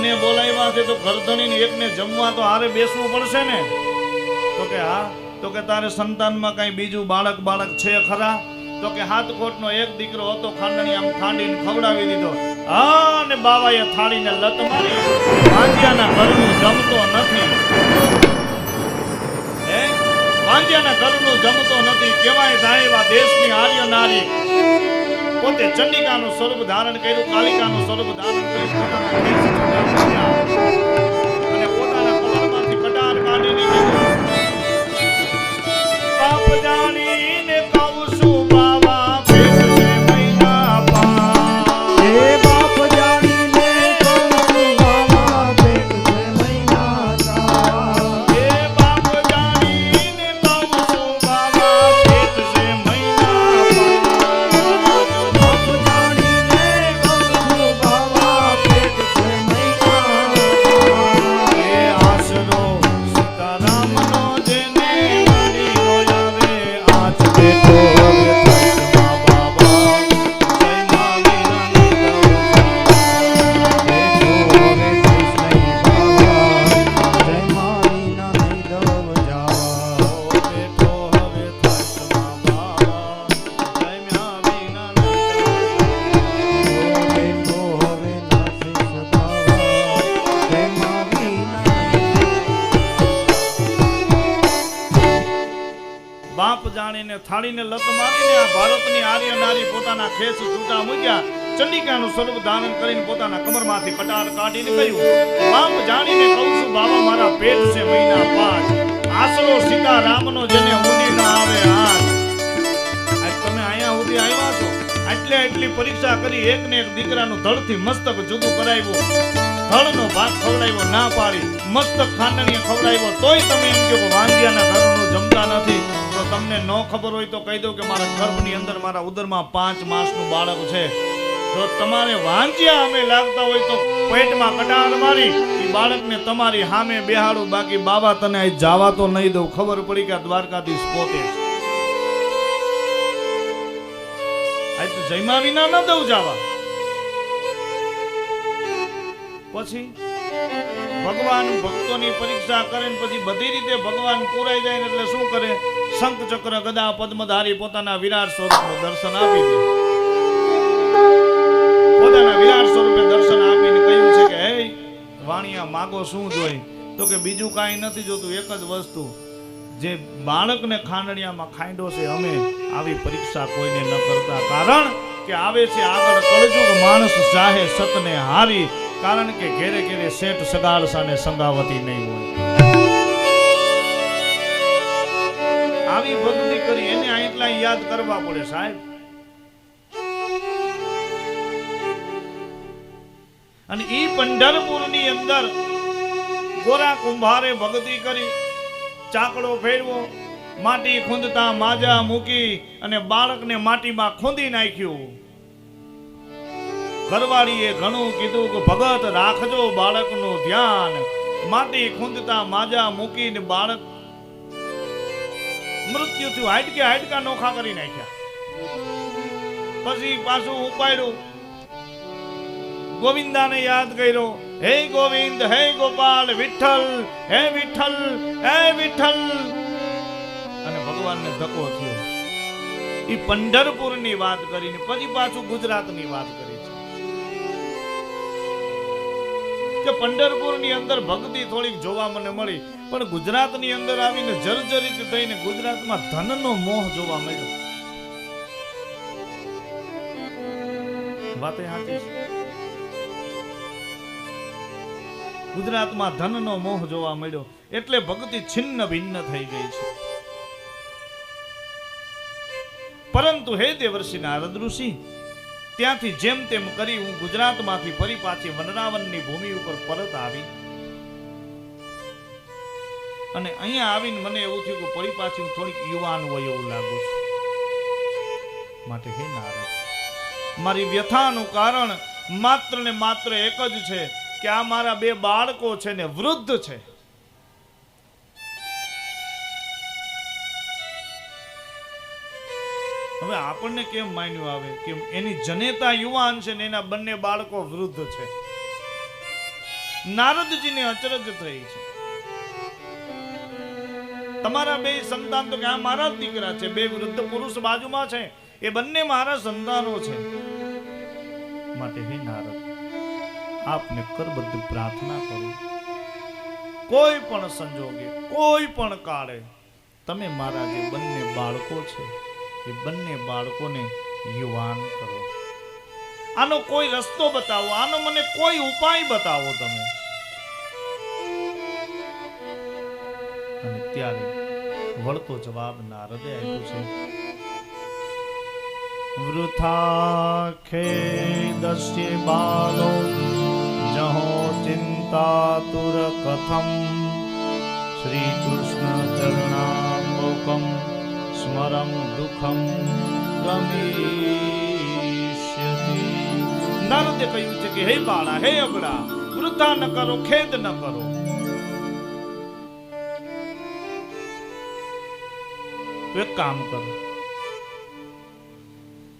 બંને બોલાવ્યા છે તો ઘરધણીને એકને જમવા તો હારે બેસવું પડશે ને. તો કે હા. તો કે તારે સંતાનમાં કઈ બીજું બાળક છે ખરા? તો કે હાથ કોટનો એક દીકરો હતો, ખાંડણી આમ ખાંડીને ખવડાવી દીધો. હા, ને બાવાએ થાળીને લત મારી, વાંજિયાના ઘરનું જમતો નથી. હે, વાંજિયાના ઘરનું જમતો નથી કેવાય સાહેબ. આ દેશની આર્ય નારી પોતે ચંડિકાનું સ્વરૂપ ધારણ કર્યું, કાલિકાનું સ્વરૂપ ધારણ કર્યું, અને પોતાના કમરમાંથી કટાર કાઢીને બાપ જાણીને કહું છું બાવા પેટ છે મહિના પા. હે બાપ જાણીને કહું છું બાવા પેટ છે મહિના પા. હે બાપ જાણીને કહું છું બાવા પેટ છે મહિના પા. બાપ જાણીને કહું છું બાવા પેટ છે મહિના પા. હે આશરો સીતારામનો જેને મારી આવે આજ બેઠો હવે થઈશમાં બાબા જય મા વીરાની બેઠો હવે થઈશમાં બાવા. બેઠો હવે થઈશમાં બાબા જય મા વીરાની બેઠો હવે નાથીશ બાવા. જય મા વીના. બાપ જાણીને થાળીને લત મારીને આ ભારતની આર્ય નારી પોતાના ખેસ છૂટા મૂક્યા, ચંડિકાનું સ્વરૂપ ધારણ કરીને પોતાના કમરમાંથી કટાર કાઢીને કહ્યું, બાપ જાણીને કહું છું બાબા મારા પેટ છે મહિના 5. આશરો સીતારામનો જેને ઊંડી ન આવે હાથ. આજ તમે અહીંયા સુધી આવ્યા છો, એટલી પરીક્ષા કરી, એક ને એક દીકરાનું ધડથી મસ્તક જુદું કરાવ્યું, ધડનો ભાગ ખવડાવ્યો ના પાડી, મસ્તક ખાંડણીએ ખવડાવ્યો, તોય તમે એમ કહો કે વાંજિયાના ઘરનું જમતા નથી. તો તમને ન ખબર હોય તો કહી દઉં કે મારા ગર્ભની અંદર મારા ઉદરમાં 5 માસનું બાળક છે. જો તમારે વાંજિયા અમે લાગતા હોય તો પેટમાં કટાર મારી એ બાળકને તમારી સામે બેહાડું, બાકી બાબા તને અહીં જાવા તો નહીં દઉં. ખબર પડી કે દ્વારકાધીશ પોતે છે. આજ તો જયમા વિના ન દઉં જાવા. પછી ભગવાન ભક્તોની પરીક્ષા કરે ને પછી બધી રીતે ભગવાન પૂરાઈ જાય ને એટલે શું કરે? શંખ ચક્ર ગદા પદ્મધારી પોતાના વિરાટ સ્વરૂપનું દર્શન આપી દે. પોતાના વિરાટ સ્વરૂપે દર્શન આપીને કહ્યું છે કે હે વાણિયા માગો શું જોઈ? તો કે બીજું કાંઈ નથી જોતું, એક જ વસ્તુ, જે બાળકને ખાંડણિયામાં ખાંડો છે અમે આવી પરીક્ષા કોઈને ન કરતા. કારણ કે આવે છે આગળ કળજુગ, માણસ ચાહે સતને હારી. કારણ કે ઘેરે ઘેરે શેઠ સગાડસાને સંગાવતી નહીં હોય. આવી ભક્તિ કરી એને આટલા યાદ કરવા પડે સાહેબ. અને ઈ પંઢરપુરની અંદર ગોરા કુંભારે ભક્તિ કરી, ચાકડો ફેરવો, માટી ખૂંદતા માજા મૂકી અને બાળકને માટીમાં ખૂંદી નાખ્યું. ઘરવાળીએ ઘણું કીધું કે ભગત રાખજો બાળકનું ધ્યાન. માટી ખૂંદતા માજા મૂકીને બાળક મૃત્યુ થયું. હાડકા નોખા કરી નાખ્યા. પછી પાછું ઉપાડ્યું, ગોવિંદાને યાદ કર્યો, હે ગોવિંદ, હે ગોપાલ, વિઠ્ઠલ, હે વિઠ્ઠલ, હે વિઠ્ઠલ. અને ભગવાનને ધક્કો થયો. એ પંઢરપુરની વાત કરીને પછી પાછું ગુજરાતની વાત કરી છે કે પંઢરપુરની અંદર ભક્તિ થોડીક જોવા મને મળી, પણ ગુજરાતની અંદર આવીને જર્જરિત થઈને ગુજરાતમાં ધનનો મોહ જોવા મળ્યો. વાતે સાચી છે. ગુજરાતમાં ધનનો મોહ જોવા મળ્યો એટલે ભક્તિ છિન્ન ભિન્ન થઈ ગઈ છે. પરંતુ હે દેવર્ષિ નારદ ઋષિ, ત્યાંથી જેમ તેમ કરી હું ગુજરાતમાંથી ફરી પાછી વનરાવનની ભૂમિ ઉપર પરત આવી અને અહીંયા આવીને મને એવું થયું કે ફરી પાછી હું થોડીક યુવાન હોય એવું લાગુ છું. માટે હે નારદ, મારી વ્યથાનું કારણ માત્ર ને માત્ર એક જ છે કે આ મારા 2 બાળકો છે ને વૃદ્ધ છે. હવે આપણને કેમ માન્યું આવે કે એની જનેતા યુવાન છે ને એના બંને બાળકો વૃદ્ધ છે. નારદજીને અચરજ થઈ છે. તમારા બે સંતાન તો કે આ મારા જ દીકરા છે, બે વૃદ્ધ પુરુષ બાજુમાં છે, એ બંને મારા સંતાનો છે. માટે હે નારદ, આપને કરબદ્ધ પ્રાર્થના કરું, કોઈ પણ સંજોગે, કોઈ પણ કાળે તમે મારા જે બંને બાળકો છે એ બંને બાળકોને યુવાન કરો. આનો કોઈ રસ્તો બતાવો, આનો મને કોઈ ઉપાય બતાવો તમે. અને ત્યારે વળતો જવાબ નારદે આપ્યો છે. વૃથા ખેદસ્ય બાલો જહો ચિંતાતુર કથમ શ્રી કૃષ્ણ ચરણામ્બોકમ સ્મરમ દુઃખમ ગમીષ્યતિ. નારદે કહ્યું છે કે હે બાળા, હે અબળા, વૃથા ન કરો, ખેદ ન કરો. એક કામ કરો,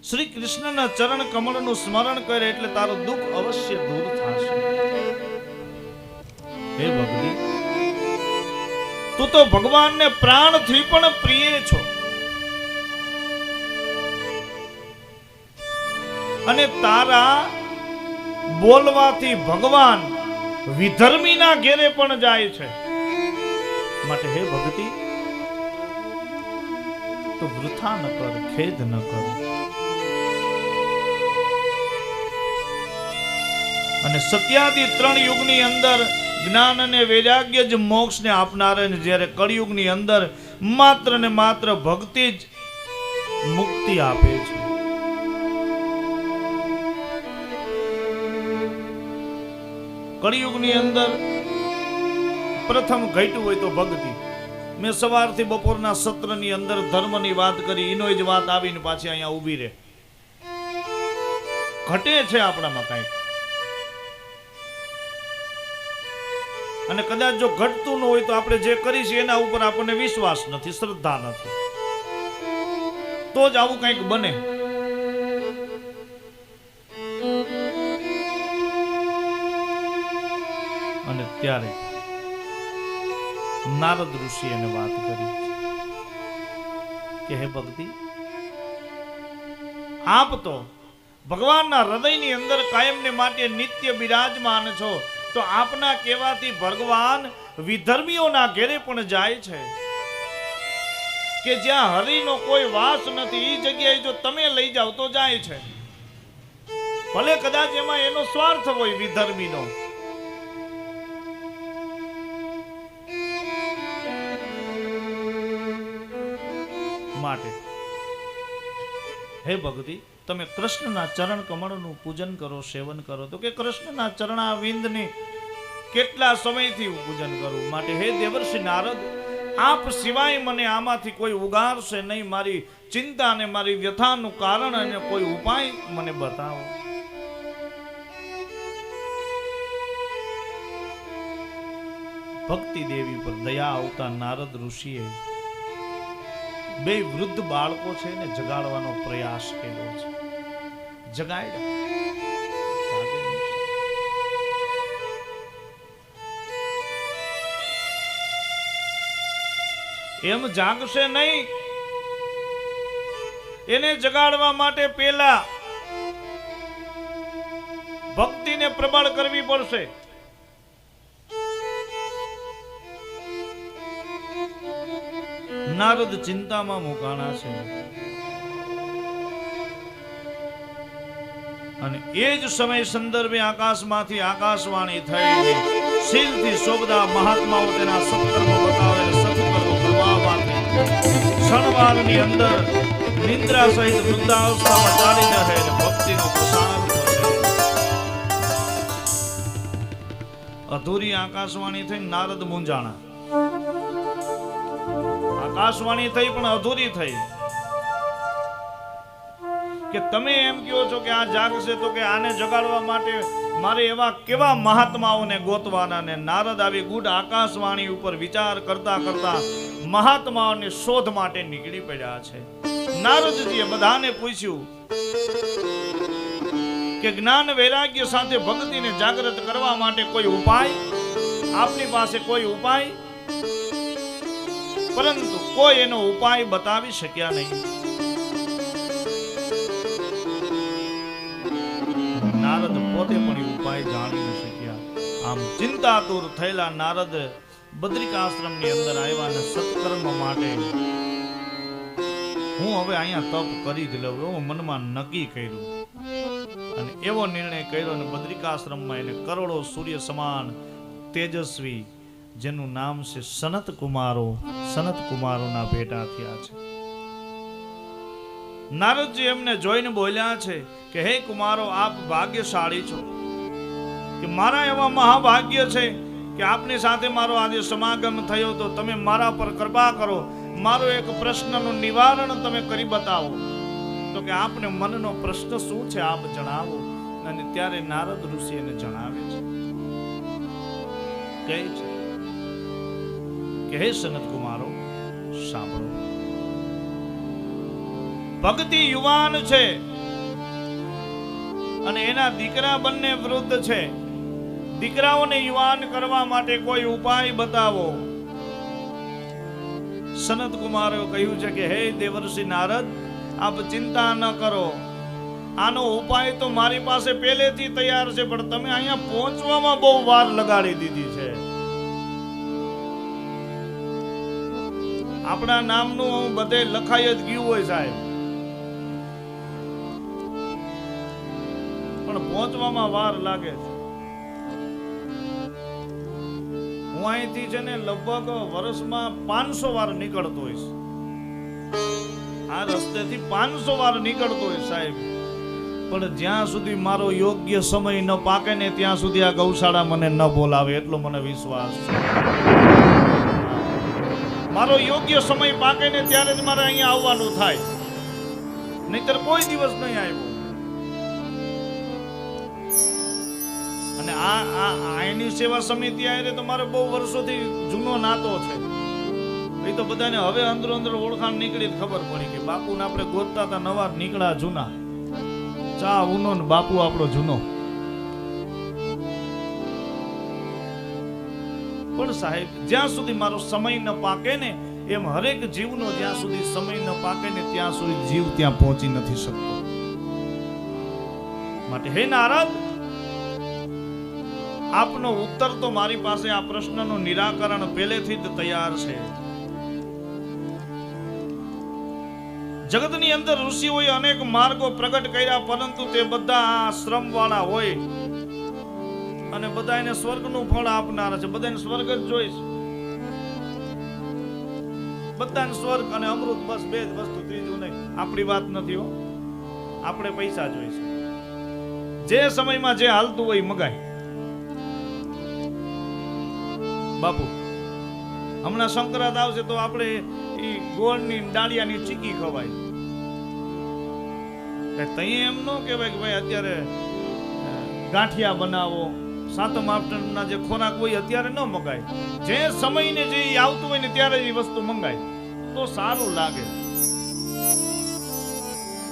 શ્રી કૃષ્ણના ચરણ કમળનું સ્મરણ કરે એટલે તારું દુઃખ અવશ્ય દૂર થશે. હે ભક્તિ, તું તો ભગવાનને પ્રાણથી પણ પ્રિય છો, અને તારા બોલવાથી ભગવાન વિધર્મીના ઘેરે પણ જાય છે. માટે હે ભક્તિ, તો વૃથા ન કર, ખેદ ન કર. અને સત્યાદિ 3 યુગની અંદર જ્ઞાન અને વૈરાગ્ય જ મોક્ષને આપનાર, અને જ્યારે કળિયુગની અંદર માત્ર ને માત્ર ભક્તિ જ મુક્તિ આપે છે. કળિયુગની અંદર પ્રથમ ઘટ્યું હોય તો ભક્તિ. મેં સવારથી બપોરના સત્રની અંદર ધર્મની વાત કરી, એનો જ વાત આવીને પાછી અહીંયા ઊભી રહે. ઘટે છે આપણામાં કંઈક, અને કદાચ જો ઘટતું ન હોય તો આપણે જે કરીશું એના ઉપર આપણને વિશ્વાસ નથી, શ્રદ્ધા નથી, તો જ આવું કંઈક બને. અને ત્યારે નારદ ઋષિ એને વાત કરી કે હે ભક્તિ, આપ તો ભગવાનના હૃદયની અંદર કાયમને માટે નિત્ય બિરાજમાન છો, તો આપના કહેવાથી ભગવાન વિધર્મીઓના ઘેરે પણ જાય છે. કે જ્યાં હરિનો કોઈ વાસ નથી એ જગ્યાએ જો તમે લઈ જાઓ તો જાય છે. ભલે કદાચ એમાં એનો સ્વાર્થ હોય વિધર્મીનો. માટે હે ભક્તિ, તમે કૃષ્ણના ચરણ કમળનું પૂજન કરો, સેવન કરો. તો કે કૃષ્ણના ચરણાવિંદને કેટલા સમયથી પૂજન કરું. માટે હે દેવર્ષિ નારદ, આપ સિવાય મને આમાંથી કોઈ ઉગારશે નહીં. મારી ચિંતા અને મારી વ્યથાનું કારણ અને કોઈ ઉપાય મને બતાવો. ભક્તિ દેવી પર દયા આવતા નારદ ઋષિએ બે વૃદ્ધ બાળકો છે ને જગાડવાનો પ્રયાસ કર્યો છે. જગાડ્યા, એમ જાગશે નહીં. એને જગાડવા માટે પહેલા ભક્તિને પ્રબળ કરવી પડશે. નારદ ચિંતામાં મુકાણા છે, અને એ જ સમય સંદર્ભે આકાશમાંથી આકાશવાણી થઈ. શીલથી શોભતા મહાત્માઓ તેના સત્કર્મો બતાવે, સત્કર્મો પ્રભાવમાંથી ક્ષણવારની અંદર નિદ્રા સહિત વૃદ્ધાવસ્થામાં ચાલી રહે અને ભક્તિનો પ્રસાર થશે. અધૂરી આકાશવાણી થઈ, નારદ મૂંઝાણા. આકાશવાણી થઈ પણ અધૂરી થઈ. કે તમે એમ કહો છો કે આ જાગશે, તો કે આને જગાડવા માટે મારે એવા કેવા મહાત્માઓને ગોતવાના. ને નારદ આવી ગુડ આકાશવાણી ઉપર વિચાર કરતા કરતા મહાત્માઓની શોધ માટે નીકળી પડ્યા છે. નારદજીએ બધાને પૂછ્યું કે જ્ઞાન વૈરાગ્ય સાથે ભક્તિને જાગૃત કરવા માટે કોઈ ઉપાય આપની પાસે કોઈ ઉપાય, પરંતુ કોઈ એનો ઉપાય બતાવી શક્યા નહીં. નારદ પોતે પણ એ ઉપાય જાણી ન શક્યા. આમ ચિંતાતુર થયેલા નારદ બદ્રિકાશ્રમની અંદર આવ્યા અને સત્કર્મ માટે હું હવે અહીંયા તપ કરી જ લઉં એવું મનમાં નક્કી કર્યું અને એવો નિર્ણય કર્યો અને બદ્રિકાશ્રમમાં એને કરોડો સૂર્ય સમાન તેજસ્વી જેનું નામ છે સનત કુમારોના ભેટા થયા છે. નારદજી એમને જોઈને બોલ્યા છે કે હે કુમારો, આપ ભાગ્યશાળી છો કે મારા એવા મહાભાગ્ય છે કે આપની સાથે મારો આજે સમાગમ થયો તો તમે મારા પર કૃપા કરો, મારો એક પ્રશ્નનું નિવારણ તમે કરી બતાવો. તો કે આપને મનનો પ્રશ્ન શું છે આપ જણાવો. અને ત્યારે નારદ ઋષિ એને જણાવે છે, કહે છે કે હે સનત કુમારો સાંભળો, ભક્તિ યુવાન છે અને એના દીકરા બંને વૃદ્ધ છે. દીકરાઓને યુવાન કરવા માટે કોઈ ઉપાય બતાવો. સનત કુમારે કહ્યું છે કે હે દેવર્ષિ નારદ, આપ ચિંતા ન કરો, આનો ઉપાય તો મારી પાસે પહેલેથી તૈયાર છે, પણ તમે અહીંયા પહોંચવામાં બહુ વાર લગાડી દીધી છે. આપણા નામનું બધે લખાઈ જ ગયું હોય સાહેબ, પણ પહોંચવામાં વાર લાગે છે. હું અહીંથી છે ને લગભગ વર્ષમાં 500 વાર નીકળતો હોઈશ. આ રસ્તેથી 500 વાર નીકળતો હોય સાહેબ, પણ જ્યાં સુધી મારો યોગ્ય સમય ન પાકે ને ત્યાં સુધી આ ગૌશાળા મને ન બોલાવે એટલો મને વિશ્વાસ છે. મારો યોગ્ય સમય પાકે ને ત્યારે જ મારે અહીંયા આવવાનું થાય, નહીતર કોઈ દિવસ નહીં આવ્યો. અને આની સેવા સમિતિ આયરે તો મારે બહુ વર્ષોથી જૂનો નાતો છે. એ તો બધાને હવે અંદરો અંદર ઓળખાણ નીકળી ખબર પડી કે બાપુને આપણે ગોતતા હતા નવા નીકળ્યા જૂના. ચા ઉનો ને બાપુ આપણો જૂનો. પણ સાહેબ, જ્યાં સુધી મારો સમય ન પાકે ને, એમ હરેક જીવનો જ્યાં સુધી સમય ન પાકે ને ત્યાં સુધી જીવ ત્યાં પહોંચી નથી શકતો. માટે હે નારદ, આપનો ઉત્તર તો મારી પાસે આ પ્રશ્નનું નિરાકરણ પહેલેથી જ તૈયાર છે. જગતની અંદર ઋષિઓએ અનેક માર્ગો પ્રગટ કર્યા, પરંતુ તે બધા આ શ્રમ વાળા હોય અને બધા એને સ્વર્ગનું ફળ આપનારા છે. બધાને સ્વર્ગ જ જોઈશ, બધાને સ્વર્ગ અને અમૃત, બસ બે જ વસ્તુ, ત્રીજું નહીં. આપણી વાત નથી હો, આપણે પૈસા જોઈશે. જે સમયમાં જે હાલતું હોય મગાય. બાપુ હમણાં સંક્રાંત આવશે તો આપણે એ ગોળની ડાળિયાની ચીકી ખવાય. તઈ એમ ન કહેવાય કે ભાઈ અત્યારે ગાંઠિયા બનાવો, સાતમ આઠમના જે ખોરાક હોય અત્યારે ન મગાય. જે સમયને જે આવતું હોય ને ત્યારે એ વસ્તુ મંગાય તો સારું લાગે.